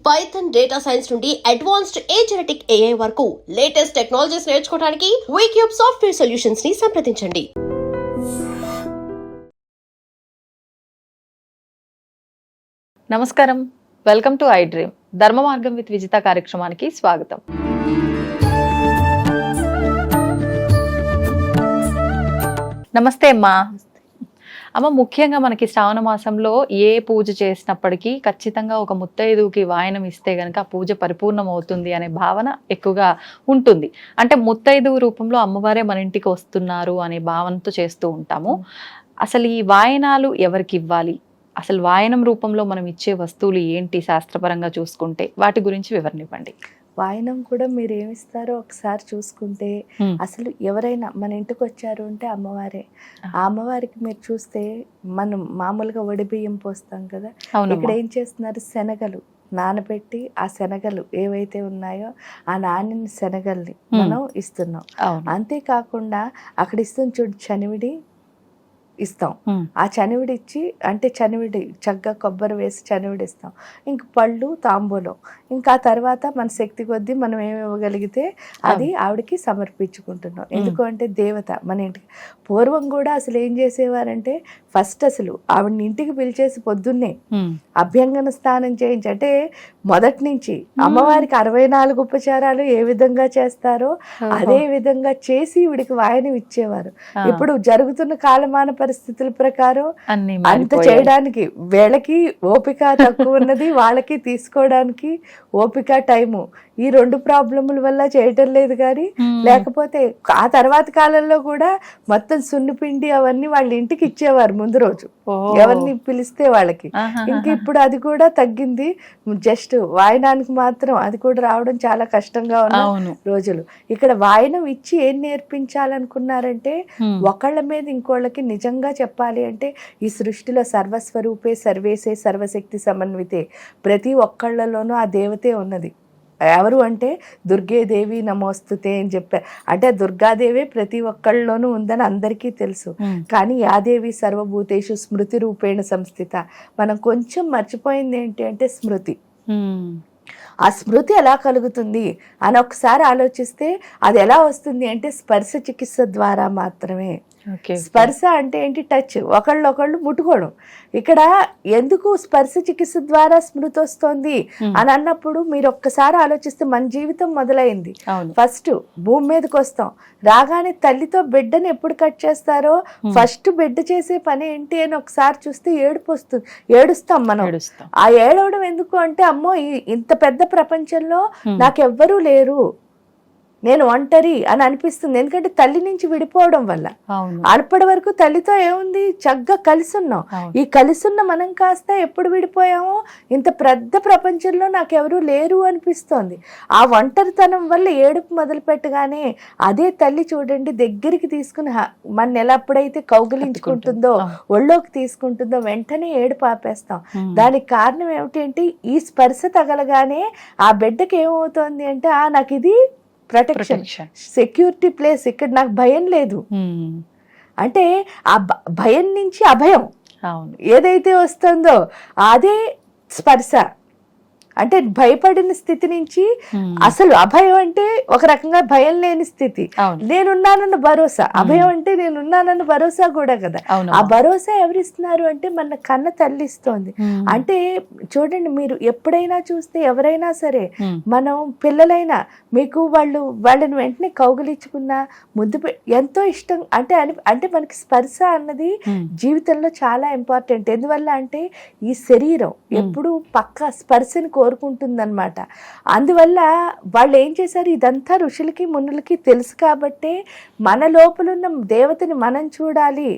Python data science నుండి advanced ఏజెనెటిక్ AI వరకు latest technologies నేర్చుకోవడానికి వీక్యూబ్ సాఫ్ట్వేర్ సొల్యూషన్స్ ని సంప్రదించండి. నమస్కారం, వెల్కమ్ టు ఐ డ్రీమ్. ధర్మ మార్గం విత్ విజిత కార్యక్రమానికి స్వాగతం. నమస్తే అమ్మా. అమ్మ, ముఖ్యంగా మనకి శ్రావణ మాసంలో ఏ పూజ చేసినప్పటికీ ఖచ్చితంగా ఒక ముత్తైదువుకి వాయనం ఇస్తే గనక ఆ పూజ పరిపూర్ణం అవుతుంది అనే భావన ఎక్కువగా ఉంటుంది. అంటే ముత్తైదువు రూపంలో అమ్మవారే మన ఇంటికి వస్తున్నారు అనే భావనతో చేస్తూ ఉంటాము. అసలు ఈ వాయనాలు ఎవరికి ఇవ్వాలి, అసలు వాయనం రూపంలో మనం ఇచ్చే వస్తువులు ఏంటి శాస్త్రపరంగా చూసుకుంటే, వాటి గురించి వివరణ ఇవ్వండి. వాయనం కూడా మీరు ఏమిస్తారో ఒకసారి చూసుకుంటే అసలు ఎవరైనా మన ఇంటికి వచ్చారు అంటే అమ్మవారే. ఆ అమ్మవారికి మీరు చూస్తే మనం మామూలుగా వడి బియ్యం పోస్తాం కదా, ఇక్కడ ఏం చేస్తున్నారు, శనగలు నానబెట్టి ఆ శనగలు ఏవైతే ఉన్నాయో ఆ నానిన శనగల్ని మనం ఇస్తున్నాం. అంతేకాకుండా అక్కడ ఇస్తున్న చూడు చనివిడి ఇస్తాం. ఆ చనివిడి ఇచ్చి, అంటే చనివిడి చక్కగా కొబ్బరి వేసి చనివిడి ఇస్తాం. ఇంక పళ్ళు తాంబూలం, ఇంకా తర్వాత మన శక్తి కొద్దీ మనం ఏమి ఇవ్వగలిగితే అది ఆవిడకి సమర్పించుకుంటున్నాం. ఎందుకంటే దేవత మన ఇంటికి. పూర్వం కూడా అసలు ఏం చేసేవారంటే ఫస్ట్ అసలు ఆవిడని ఇంటికి పిలిచేసి పొద్దున్నే అభ్యంగన స్నానం చేయించి, అంటే మొదటి నుంచి అమ్మవారికి 64 ఉపచారాలు ఏ విధంగా చేస్తారో అదే విధంగా చేసి ఈవిడికి వాయనం ఇచ్చేవారు. ఇప్పుడు జరుగుతున్న కాలమాన పరిస్థితుల ప్రకారం అంత చేయడానికి వీళ్ళకి ఓపిక తక్కువ ఉన్నది, వాళ్ళకి తీసుకోవడానికి ఓపిక టైము, ఈ 2 ప్రాబ్లముల వల్ల చేయటం లేదు. కానీ లేకపోతే ఆ తర్వాత కాలంలో కూడా మొత్తం సున్నిపిండి అవన్నీ వాళ్ళ ఇంటికి ఇచ్చేవారు ముందు రోజు, ఎవరిని పిలిస్తే వాళ్ళకి. ఇంక ఇప్పుడు అది కూడా తగ్గింది. జస్ట్ వాయనానికి మాత్రం అది కూడా రావడం చాలా కష్టంగా ఉన్న రోజులు. ఇక్కడ వాయనం ఇచ్చి ఏం నేర్పించాలనుకున్నారంటే, ఒకళ్ళ మీద ఇంకోళ్ళకి నిజంగా చెప్పాలి అంటే, ఈ సృష్టిలో సర్వస్వరూపే సర్వేసే సర్వశక్తి సమన్వితే, ప్రతి ఒక్కళ్ళలోనూ ఆ దేవతే ఉన్నది. ఎవరు అంటే దుర్గాదేవి నమోస్తుతే అని చెప్పారు. అంటే దుర్గాదేవి ప్రతి ఒక్కళ్ళలోనూ ఉందని అందరికీ తెలుసు. కానీ యాదేవి సర్వభూతేషు స్మృతి రూపేణ సంస్థిత. మనం కొంచెం మర్చిపోయింది ఏంటి అంటే స్మృతి. ఆ స్మృతి ఎలా కలుగుతుంది అని ఒకసారి ఆలోచిస్తే అది ఎలా వస్తుంది అంటే స్పర్శ చికిత్స ద్వారా మాత్రమే. స్పర్శ అంటే ఏంటి? టచ్, ఒకళ్ళొకళ్ళు ముట్టుకోవడం. ఇక్కడ ఎందుకు స్పర్శ చికిత్స ద్వారా స్మృతి వస్తుంది అని అన్నప్పుడు మీరు ఒక్కసారి ఆలోచిస్తే మన జీవితం మొదలైంది. ఫస్ట్ భూమి మీదకి వస్తాం, రాగానే తల్లితో బిడ్డని ఎప్పుడు కట్ చేస్తారో ఫస్ట్ బిడ్డ చేసే పని ఏంటి అని ఒకసారి చూస్తే ఏడుపు వస్తుంది, ఏడుస్తాం మనం. ఆ ఏడవడం ఎందుకు అంటే, అమ్మో ఇంత పెద్ద ప్రపంచంలో నాకెవ్వరూ లేరు, నేను ఒంటరి అని అనిపిస్తుంది. ఎందుకంటే తల్లి నుంచి విడిపోవడం వల్ల. అప్పటి వరకు తల్లితో ఏముంది, చక్కగా కలిసి ఉన్నాం. ఈ కలిసున్న మనం కాస్త ఎప్పుడు విడిపోయామో, ఇంత పెద్ద ప్రపంచంలో నాకెవరూ లేరు అనిపిస్తోంది. ఆ ఒంటరితనం వల్ల ఏడుపు మొదలు పెట్టగానే అదే తల్లి చూడండి దగ్గరికి తీసుకుని మన ఎలా ఎప్పుడైతే కౌగిలించుకుంటుందో, ఒళ్ళోకి తీసుకుంటుందో, వెంటనే ఏడుపు ఆపేస్తాం. దానికి కారణం ఏమిటి అంటే, ఈ స్పర్శ తగలగానే ఆ బిడ్డకి ఏమవుతోంది అంటే, నాకు ఇది ప్రొటెక్షన్, సెక్యూరిటీ ప్లేస్, ఇక్కడ నాకు భయం లేదు. అంటే ఆ భయం నుంచి అభయం ఏదైతే వస్తుందో అదే స్పర్శ. అంటే భయపడిన స్థితి నుంచి అసలు అభయం అంటే ఒక రకంగా భయం లేని స్థితి, నేనున్నానన్న భరోసా. అభయం అంటే నేనున్నానన్న భరోసా కూడా కదా. ఆ భరోసా ఎవరిస్తున్నారు అంటే మన కన్న తల్లి ఇస్తోంది. అంటే చూడండి, మీరు ఎప్పుడైనా చూస్తే ఎవరైనా సరే, మనం పిల్లలైనా మీకు వాళ్ళని వెంటనే కౌగిలించుకున్నా ముద్దు ఎంతో ఇష్టం. అంటే మనకి స్పర్శ అన్నది జీవితంలో చాలా ఇంపార్టెంట్. ఎందువల్ల అంటే ఈ శరీరం ఎప్పుడు పక్క స్పర్శని కోరుకుంటుందన్నమాట. అందువల్ల వాళ్ళు ఏం చేశారు, ఇదంతా ఋషులకి మునులకి తెలుసు కాబట్టి మన లోపలున్న దేవతని మనం చూడాలి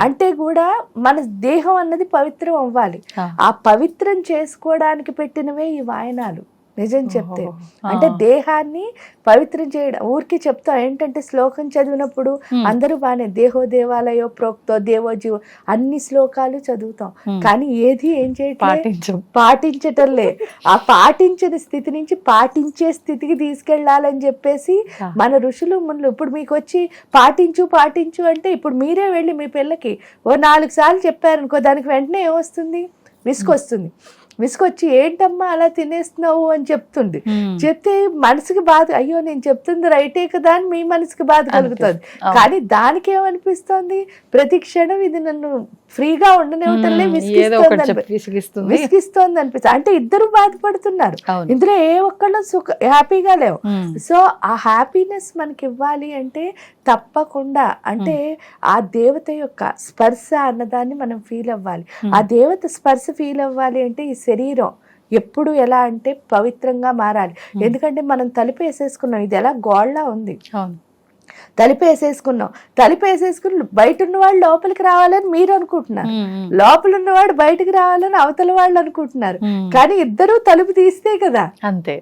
అంటే కూడా మన దేహం అన్నది పవిత్రం అవ్వాలి. ఆ పవిత్రం చేసుకోవడానికి పెట్టినవే ఈ వాయనాలు. నిజం చెప్తే అంటే దేహాన్ని పవిత్రం చేయడం. ఊరికి చెప్తాం ఏంటంటే, శ్లోకం చదివినప్పుడు అందరూ బాగానే దేహో దేవాలయో ప్రోక్తో దేవో జీవో అన్ని శ్లోకాలు చదువుతాం, కానీ ఏది ఏం చేయట్లేదు, పాటించటంలే. ఆ పాటించిన స్థితి నుంచి పాటించే స్థితికి తీసుకెళ్లాలని చెప్పేసి మన ఋషులు మునులు ఇప్పుడు మీకు వచ్చి పాటించు అంటే, ఇప్పుడు మీరే వెళ్ళి మీ పిల్లకి 4 సార్లు చెప్పారనుకో, దానికి వెంటనే ఏమొస్తుంది, విసుకొస్తుంది. విసుకొచ్చి ఏంటమ్మా అలా తినేస్తున్నావు అని చెప్తుంది. చెప్తే మనసుకి బాధ, అయ్యో నేను చెప్తుంది రైటే కదా అని మీ మనసుకి బాధ కలుగుతుంది. కానీ దానికి ఏమనిపిస్తోంది, ప్రతి క్షణం ఇది నన్ను ఫ్రీగా ఉండనివ్వటంలే విసిగిస్తోంది అనిపిస్తుంది. అంటే ఇద్దరు బాధపడుతున్నారు, ఇందులో ఏ ఒక్కళ్ళు హ్యాపీగా లేవు. సో ఆ హ్యాపీనెస్ మనకి ఇవ్వాలి అంటే తప్పకుండా అంటే ఆ దేవత యొక్క స్పర్శ అన్నదాన్ని మనం ఫీల్ అవ్వాలి. ఆ దేవత స్పర్శ ఫీల్ అవ్వాలి అంటే ఈ శరీరం ఎప్పుడు ఎలా అంటే పవిత్రంగా మారాలి. ఎందుకంటే మనం తలుపు వేసేసుకున్నాం, ఇది ఎలా గోళ్ళ ఉంది, తలిపేసేసుకుని బయట ఉన్నవాళ్ళు లోపలికి రావాలని మీరు అనుకుంటున్నారు, లోపల ఉన్నవాడు బయటకు రావాలని అవతల వాళ్ళు అనుకుంటున్నారు. కానీ ఇద్దరు తలుపు తీస్తే కదా అంతే.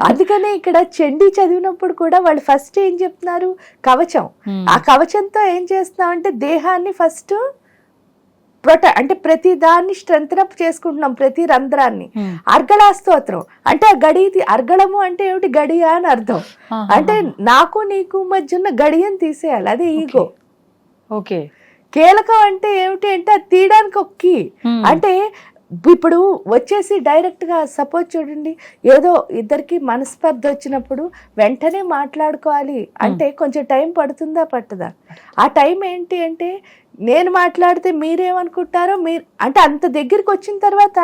అందుకనే ఇక్కడ చండీ చదివినప్పుడు కూడా వాళ్ళు ఫస్ట్ ఏం చెప్తున్నారు, కవచం. ఆ కవచంతో ఏం చేస్తున్నాం అంటే దేహాన్ని ఫస్ట్ అంటే ప్రతి దాన్ని స్ట్రెంగ్ అప్ చేసుకుంటున్నాం, ప్రతి రంధ్రాన్ని. అర్గళా స్తోత్రం అంటే ఆ గడి, అర్గళము అంటే ఏమిటి, గడియ అని అర్థం. అంటే నాకు నీకు మధ్య ఉన్న గడియని తీసేయాలి, అదే ఈగో. ఓకే, కీలకం అంటే ఏమిటి అంటే అది తీయడానికి ఒక్కి. అంటే ఇప్పుడు వచ్చేసి డైరెక్ట్ గా సపోజ్ చూడండి, ఏదో ఇద్దరికి మనస్పర్ధ వచ్చినప్పుడు వెంటనే మాట్లాడుకోవాలి అంటే కొంచెం టైం పడుతుందా పట్టదా? ఆ టైం ఏంటి అంటే నేను మాట్లాడితే మీరేమనుకుంటారో మీరు అంటే అంత దగ్గరికి వచ్చిన తర్వాత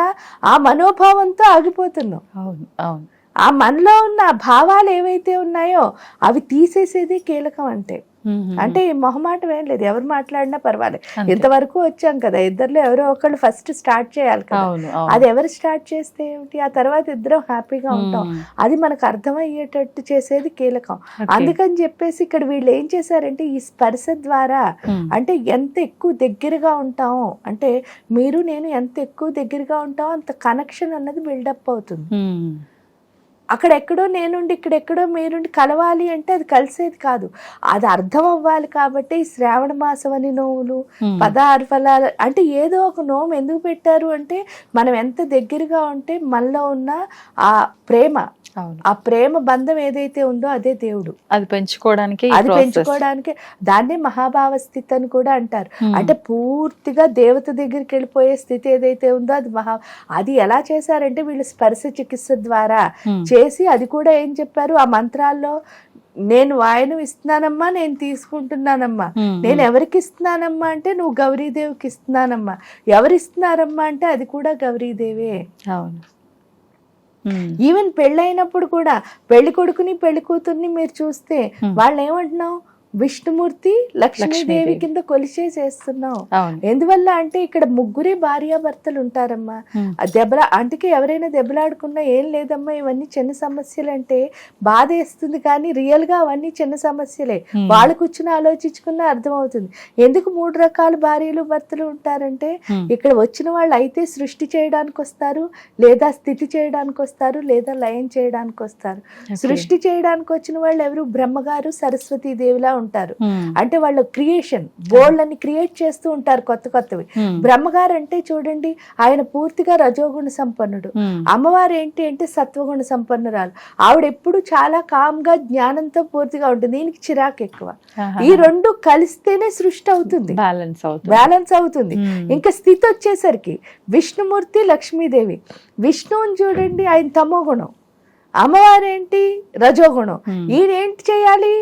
ఆ మనోభావంతో ఆగిపోతున్నాం. అవును అవును, ఆ మనలో ఉన్న భావాలు ఏవైతే ఉన్నాయో అవి తీసేసేది కీలకం. అంటే మొహమాటం ఏం లేదు, ఎవరు మాట్లాడినా పర్వాలేదు. ఇంతవరకు వచ్చాం కదా, ఇద్దరులో ఎవరో ఒకళ్ళు ఫస్ట్ స్టార్ట్ చేయాలి కదా. అది ఎవరు స్టార్ట్ చేస్తే ఏమిటి, ఆ తర్వాత ఇద్దరం హ్యాపీగా ఉంటాం. అది మనకు అర్థమయ్యేటట్టు చేసేది కీలకం. అందుకని చెప్పేసి ఇక్కడ వీళ్ళు ఏం చేశారంటే ఈ స్పర్శ ద్వారా అంటే ఎంత ఎక్కువ దగ్గరగా ఉంటామో, అంటే మీరు నేను ఎంత ఎక్కువ దగ్గరగా ఉంటామో అంత కనెక్షన్ అన్నది బిల్డప్ అవుతుంది. అక్కడెక్కడో నేనుండి ఇక్కడెక్కడో మీరుండి కలవాలి అంటే అది కలిసేది కాదు, అది అర్థం అవ్వాలి. కాబట్టి ఈ శ్రావణ మాసం అని నోవులు, 16 ఫలాలు అంటే ఏదో ఒక నోము ఎందుకు పెట్టారు అంటే మనం ఎంత దగ్గరగా ఉంటే మనలో ఉన్న ఆ ప్రేమ, ఆ ప్రేమ బంధం ఏదైతే ఉందో అదే దేవుడు. అది పెంచుకోవడానికి దాన్నే మహాభావ స్థితి అని కూడా అంటారు. అంటే పూర్తిగా దేవత దగ్గరికి వెళ్ళిపోయే స్థితి ఏదైతే ఉందో అది అది ఎలా చేశారంటే వీళ్ళు స్పర్శ చికిత్స ద్వారా చేసి, అది కూడా ఏం చెప్పారు ఆ మంత్రాల్లో, నేను వాయనం ఇస్తున్నానమ్మా, నేను తీసుకుంటున్నానమ్మా, నేను ఎవరికి ఇస్తున్నానమ్మా అంటే నువ్వు గౌరీదేవికి ఇస్తున్నానమ్మా, ఎవరిస్తున్నారమ్మా అంటే అది కూడా గౌరీదేవే. అవును, ఈవెన్ పెళ్ళైనప్పుడు కూడా పెళ్లి కొడుకుని పెళ్లి కూతుర్ని మీరు చూస్తే వాళ్ళు ఏమంటున్నావు, విష్ణుమూర్తి లక్ష్మీదేవి కింద కొలిచే చేస్తున్నావు. ఎందువల్ల అంటే ఇక్కడ ముగ్గురే భార్యాభర్తలు ఉంటారమ్మా. అందుకే ఎవరైనా దెబ్బలాడుకున్నా ఏం లేదమ్మా ఇవన్నీ చిన్న సమస్యలు అంటే బాధ వేస్తుంది, కానీ రియల్ గా అవన్నీ చిన్న సమస్యలే. వాళ్ళు కూర్చుని ఆలోచించుకున్నా అర్థమవుతుంది. ఎందుకు 3 రకాల భార్యలు భర్తలు ఉంటారంటే ఇక్కడ వచ్చిన వాళ్ళు అయితే సృష్టి చేయడానికి వస్తారు, లేదా స్థితి చేయడానికి వస్తారు, లేదా లయం చేయడానికి వస్తారు. సృష్టి చేయడానికి వచ్చిన వాళ్ళు ఎవరు, బ్రహ్మగారు సరస్వతీ దేవిలా ఉంటారు. అంటే వాళ్ళ క్రియేషన్ బోల్డ్ అని క్రియేట్ చేస్తూ ఉంటారు కొత్త కొత్తవి. బ్రహ్మగారు అంటే చూడండి ఆయన పూర్తిగా రజోగుణ సంపన్నుడు, అమ్మవారు ఏంటి అంటే సత్వగుణ సంపన్నురాలు. ఆవిడ ఎప్పుడు చాలా కామ్ గా జ్ఞానంతో పూర్తిగా ఉంటుంది, దీనికి చిరాకు ఎక్కువ. ఈ రెండు కలిస్తేనే సృష్టి అవుతుంది, బ్యాలెన్స్ అవుతుంది. ఇంకా స్థితి వచ్చేసరికి విష్ణుమూర్తి లక్ష్మీదేవి. విష్ణువుని చూడండి ఆయన తమో గుణం, అమ్మవారేంటి రజోగుణం. ఈయనేంటి చేయాలి,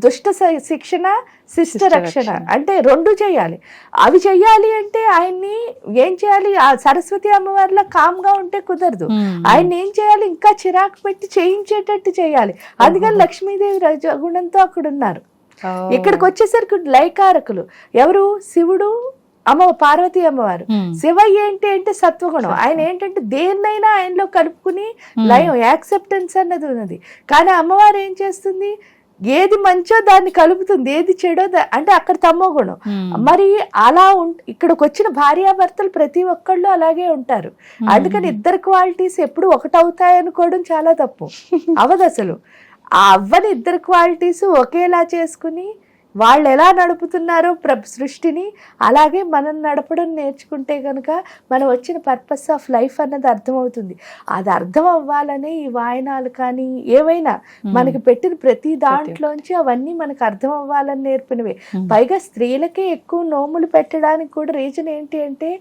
దుష్ట శిక్షణ శిష్ట రక్షణ అంటే 2 చేయాలి. అవి చెయ్యాలి అంటే ఆయన్ని ఏం చేయాలి, ఆ సరస్వతి అమ్మవారిలో కామ్ గా ఉంటే కుదరదు, ఆయన ఏం చేయాలి, ఇంకా చిరాకు పెట్టి చేయించేటట్టు చేయాలి. అందుకని లక్ష్మీదేవి రజగుణంతో అక్కడ ఉన్నారు. ఇక్కడికి వచ్చేసరికి లయకారకులు ఎవరు, శివుడు, పార్వతీ అమ్మవారు. శివయ్య ఏంటి అంటే సత్వగుణం, ఆయన ఏంటంటే దేన్నైనా ఆయనలో కలుపుకుని లయం, యాక్సెప్టెన్స్ అన్నది ఉన్నది. కానీ అమ్మవారు ఏం చేస్తుంది, ఏది మంచో దాన్ని కలుపుతుంది, ఏది చెడో అంటే అక్కడ తమో గుణం. మరి అలా ఇక్కడికి వచ్చిన భార్యాభర్తలు ప్రతి ఒక్కళ్ళు అలాగే ఉంటారు. అందుకని ఇద్దరు క్వాలిటీస్ ఎప్పుడు ఒకటవుతాయనుకోవడం చాలా తప్పు, అవదు అసలు. ఆ అవ్వని ఇద్దరు క్వాలిటీస్ ఒకేలా చేసుకుని వాళ్ళు ఎలా నడుపుతున్నారో సృష్టిని అలాగే మనం నడపడం నేర్చుకుంటే కనుక మనం వచ్చిన పర్పస్ ఆఫ్ లైఫ్ అన్నది అర్థమవుతుంది. అది అర్థం అవ్వాలనే ఈ వాయనాలు కానీ ఏవైనా మనకి పెట్టిన ప్రతి దాంట్లోంచి అవన్నీ మనకు అర్థం అవ్వాలని నేర్పినవే. పైగా స్త్రీలకే ఎక్కువ నోములు పెట్టడానికి కూడా రీజన్ ఏంటి అంటే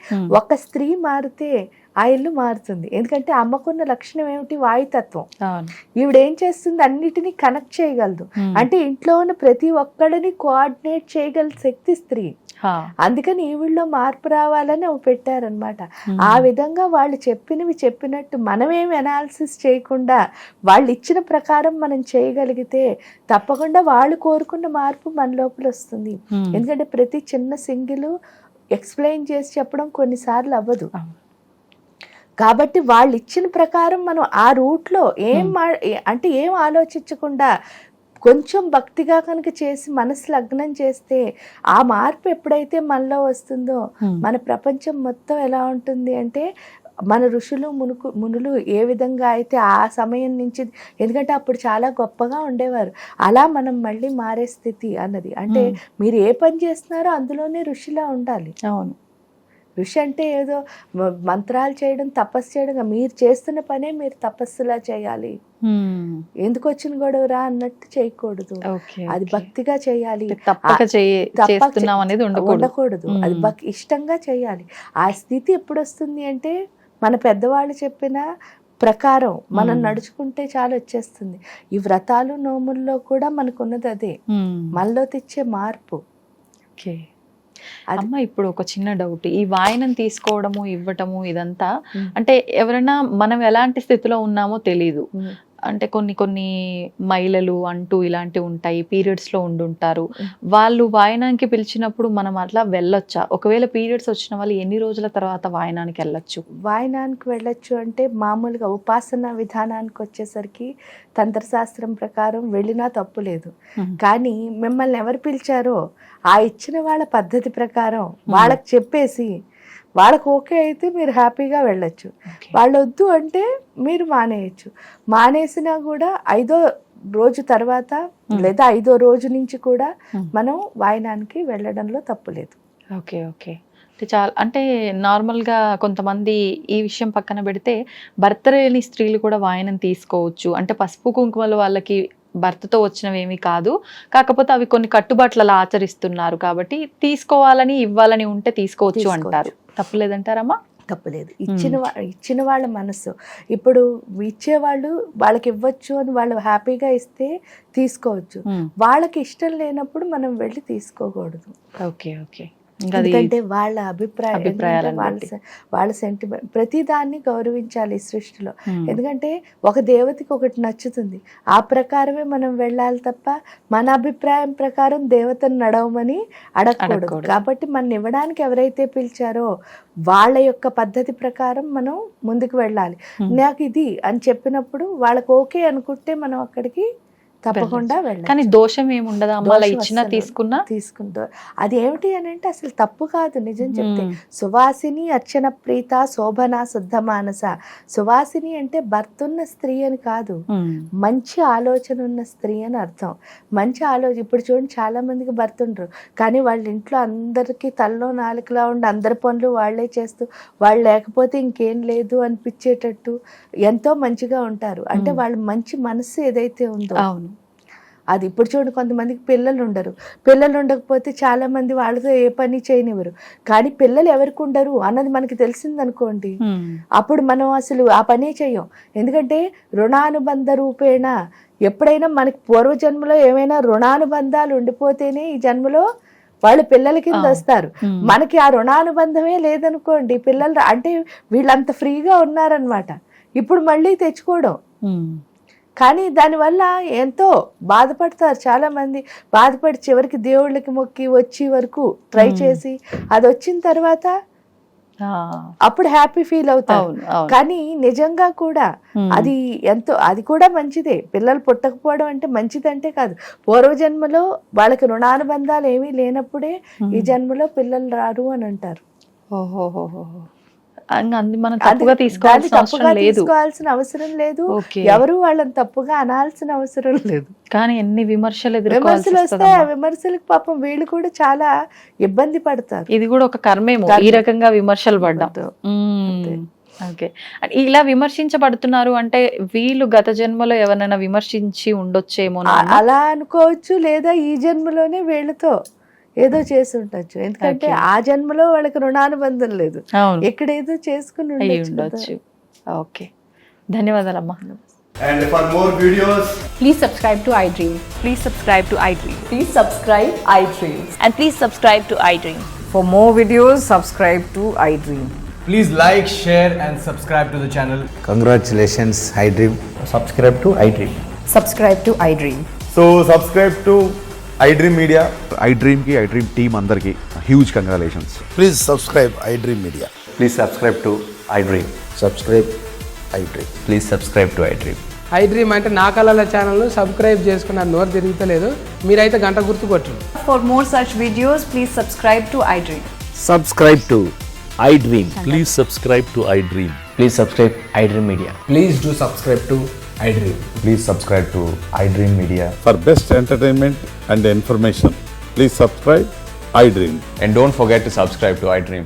ఒక స్త్రీ మారితే ఆ ఇల్లు మారుతుంది. ఎందుకంటే అమ్మకున్న లక్షణం ఏమిటి? వాయుతత్వం. అవును. ఈవిడ ఏం చేస్తుంది? అన్నిటినీ కనెక్ట్ చేయగలదు. అంటే ఇంట్లో ఉన్న ప్రతి ఒక్కడిని కోఆర్డినేట్ చేయగల శక్తి స్త్రీ. అందుకని ఈవిడలో మార్పు రావాలని అవి పెట్టారనమాట. ఆ విధంగా వాళ్ళు చెప్పినవి చెప్పినట్టు మనమేమి అనాలిసిస్ చేయకుండా వాళ్ళు ఇచ్చిన ప్రకారం మనం చేయగలిగితే తప్పకుండా వాళ్ళు కోరుకున్న మార్పు మన లోపల వస్తుంది. ఎందుకంటే ప్రతి చిన్న సింగిల్ ఎక్స్ప్లెయిన్ చేసి చెప్పడం కొన్నిసార్లు అవ్వదు. కాబట్టి వాళ్ళు ఇచ్చిన ప్రకారం మనం ఆ రూట్లో అంటే ఏం ఆలోచించకుండా కొంచెం భక్తిగా కనుక చేసి మనసు లగ్నం చేస్తే ఆ మార్పు ఎప్పుడైతే మనలో వస్తుందో మన ప్రపంచం మొత్తం ఎలా ఉంటుంది అంటే మన ఋషులు మునులు ఏ విధంగా అయితే ఆ సమయం నుంచి, ఎందుకంటే అప్పుడు చాలా గొప్పగా ఉండేవారు, అలా మనం మళ్ళీ మారే స్థితి అన్నది. అంటే మీరు ఏ పని చేస్తున్నారో అందులోనే ఋషిలా ఉండాలి. అవును. ఋషి అంటే ఏదో మంత్రాలు చేయడం, తపస్సు చేయడం, మీరు చేస్తున్న పనే మీరు తపస్సులా చేయాలి. ఎందుకు వచ్చిన గొడవరా అన్నట్టు చేయకూడదు. అది భక్తిగా చేయాలి, ఉండకూడదు. అది ఇష్టంగా చేయాలి. ఆ స్థితి ఎప్పుడు వస్తుంది అంటే మన పెద్దవాళ్ళు చెప్పిన ప్రకారం మనం నడుచుకుంటే చాలా వచ్చేస్తుంది. ఈ వ్రతాలు నోముల్లో కూడా మనకున్నది అదే, మనలో తెచ్చే మార్పు. అమ్మ, ఇప్పుడు ఒక చిన్న డౌట్, ఈ వాయనం తీసుకోవడము ఇవ్వటము ఇదంతా అంటే ఎవరైనా మనం ఎలాంటి స్థితిలో ఉన్నామో తెలీదు, అంటే కొన్ని మహిళలు అంటూ ఇలాంటివి ఉంటాయి, పీరియడ్స్ లో ఉండుంటారు, వాళ్ళు వాయనానికి పిలిచినప్పుడు మనం అట్లా వెళ్ళొచ్చా? ఒకవేళ పీరియడ్స్ వచ్చిన వాళ్ళు ఎన్ని రోజుల తర్వాత వాయనానికి వెళ్ళొచ్చు? వాయనానికి వెళ్ళొచ్చు అంటే మామూలుగా ఉపాసన విధానానికి వచ్చేసరికి తంత్రశాస్త్రం ప్రకారం వెళ్ళినా తప్పు లేదు. కానీ మిమ్మల్ని ఎవరు పిలిచారో ఆ ఇచ్చిన వాళ్ళ పద్ధతి ప్రకారం వాళ్ళకి చెప్పేసి వాళ్ళకు ఓకే అయితే మీరు హ్యాపీగా వెళ్ళొచ్చు. వాళ్ళు వద్దు అంటే మీరు మానేయచ్చు. మానేసినా కూడా 5వ రోజు తర్వాత లేదా 5వ రోజు నుంచి కూడా మనం వాయనానికి వెళ్ళడంలో తప్పులేదు. Okay okay. అంటే నార్మల్గా కొంతమంది ఈ విషయం పక్కన పెడితే భర్త లేని స్త్రీలు కూడా వాయనం తీసుకోవచ్చు, అంటే పసుపు కుంకుమలు వాళ్ళకి భర్తతో వచ్చినవి ఏమీ కాదు, కాకపోతే అవి కొన్ని కట్టుబాట్లలో ఆచరిస్తున్నారు కాబట్టి తీసుకోవాలని ఇవ్వాలని ఉంటే తీసుకోవచ్చు అంటారు. తప్పులేదంటారమ్మా? తప్పులేదు. ఇచ్చిన వాళ్ళ మనసు. ఇప్పుడు ఇచ్చేవాళ్ళు వాళ్ళకి ఇవ్వచ్చు అని వాళ్ళు హ్యాపీగా ఇస్తే తీసుకోవచ్చు. వాళ్ళకి ఇష్టం లేనప్పుడు మనం వెళ్ళి తీసుకోకూడదు. Okay okay. ఎందుకంటే వాళ్ళ అభిప్రాయం, వాళ్ళ సెంటిమెంట్, ప్రతి దాన్ని గౌరవించాలి సృష్టిలో. ఎందుకంటే ఒక దేవతకి ఒకటి నచ్చుతుంది, ఆ ప్రకారమే మనం వెళ్ళాలి తప్ప మన అభిప్రాయం ప్రకారం దేవతను నడవమని అడగకూడదు. కాబట్టి మనం ఇవ్వడానికి ఎవరైతే పిలిచారో వాళ్ళ యొక్క పద్ధతి ప్రకారం మనం ముందుకు వెళ్ళాలి. నాకు ఇది అని చెప్పినప్పుడు వాళ్ళకి ఓకే అనుకుంటే మనం అక్కడికి తప్పకుండా వెళ్ళాలి. కానీ దోషం ఏముండదా? ఇచ్చినా తీసుకుంటా అది ఏమిటి అని అంటే అసలు తప్పు కాదు. నిజం చెప్తే సువాసిని అర్చన ప్రీత శోభన శుద్ధ మానస. సువాసిని అంటే భర్త ఉన్న స్త్రీ అని కాదు, మంచి ఆలోచన ఉన్న స్త్రీ అని అర్థం. మంచి ఆలోచన. ఇప్పుడు చూడండి, చాలా మందికి భర్త ఉండరు కానీ వాళ్ళ ఇంట్లో అందరికీ తల్లో నాలుకలా ఉండి అందరి పనులు వాళ్లే చేస్తూ వాళ్ళు లేకపోతే ఇంకేం లేదు అనిపించేటట్టు ఎంతో మంచిగా ఉంటారు. అంటే వాళ్ళ మంచి మనసు ఏదైతే ఉందో అది. ఇప్పుడు చూడండి, కొంతమందికి పిల్లలు ఉండకపోతే చాలా మంది వాళ్ళతో ఏ పని చేయనివ్వరు. కానీ పిల్లలు ఎవరికి ఉండరు అన్నది మనకి తెలిసిందనుకోండి, అప్పుడు మనం అసలు ఆ పనే చెయ్యం. ఎందుకంటే రుణానుబంధ రూపేణ ఎప్పుడైనా మనకి పూర్వజన్మలో ఏమైనా రుణానుబంధాలు ఉండిపోతేనే ఈ జన్మలో వాళ్ళు పిల్లల కింద వస్తారు. మనకి ఆ రుణానుబంధమే లేదనుకోండి, పిల్లలు అంటే వీళ్ళంత ఫ్రీగా ఉన్నారనమాట. ఇప్పుడు మళ్ళీ తెచ్చుకోవడం, కానీ దానివల్ల ఎంతో బాధపడతారు చాలా మంది. బాధపడి చివరికి దేవుళ్ళకి మొక్కి వచ్చి వరకు ట్రై చేసి అది వచ్చిన తర్వాత అప్పుడు హ్యాపీ ఫీల్ అవుతారు. కానీ నిజంగా కూడా అది ఎంతో, అది కూడా మంచిదే. పిల్లలు పుట్టకపోవడం అంటే మంచిదంటే కాదు, పూర్వజన్మలో వాళ్ళకి రుణానుబంధాలు ఏమీ లేనప్పుడే ఈ జన్మలో పిల్లలు రారు అని అంటారు. మనం తప్పుగా తీసుకోవాల్సిన అవసరం లేదు, ఎవరు వాళ్ళని తప్పుగా అనాల్సిన అవసరం లేదు. కానీ ఎన్ని విమర్శలు వస్తే ఆ విమర్శలకు పాపం వీళ్ళు కూడా చాలా ఇబ్బంది పడతారు. ఇది కూడా ఒక కర్మేమో, ఈ రకంగా విమర్శలు పడ్డాం. ఓకే. ఇలా విమర్శించబడుతున్నారు అంటే వీళ్ళు గత జన్మలో ఎవరైనా విమర్శించి ఉండొచ్చేమో అలా అనుకోవచ్చు, లేదా ఈ జన్మలోనే వీళ్ళతో ఏదో చేసి ఉండొచ్చు. ఎందుకంటే ఆ జన్మలో వాళ్ళకి రుణానుబంధం లేదు, అవును, ఇక్కడ ఏదో చేసుకుని అయ్యి ఉండొచ్చు కదా. ఉండొచ్చు. ఓకే, ధన్యవాదాలమ్మా. And for more videos, Please subscribe to iDream. Please subscribe to iDream. Please subscribe iDream. And please subscribe to iDream. For more videos, subscribe to iDream. please like, share and subscribe to the channel. Congratulations, iDream. Subscribe to iDream. Subscribe to iDream. So subscribe to iDream Media. iDream ki iDream team andarki huge congratulations. Please subscribe iDream Media. Please subscribe to iDream. Subscribe iDream. Please subscribe to iDream. iDream అంటే నా కళల ఛానల్ను subscribe చేసుకున్న నోరు తిరుగుతలేదు, మీరైతే గంట గుర్తు కొట్టండి. For more such videos, please subscribe to iDream. Subscribe to iDream. Please subscribe to iDream. Please subscribe iDream Media. Please do subscribe to iDream. Please subscribe to iDream Media. For best entertainment and information, please subscribe iDream. And don't forget to subscribe to iDream.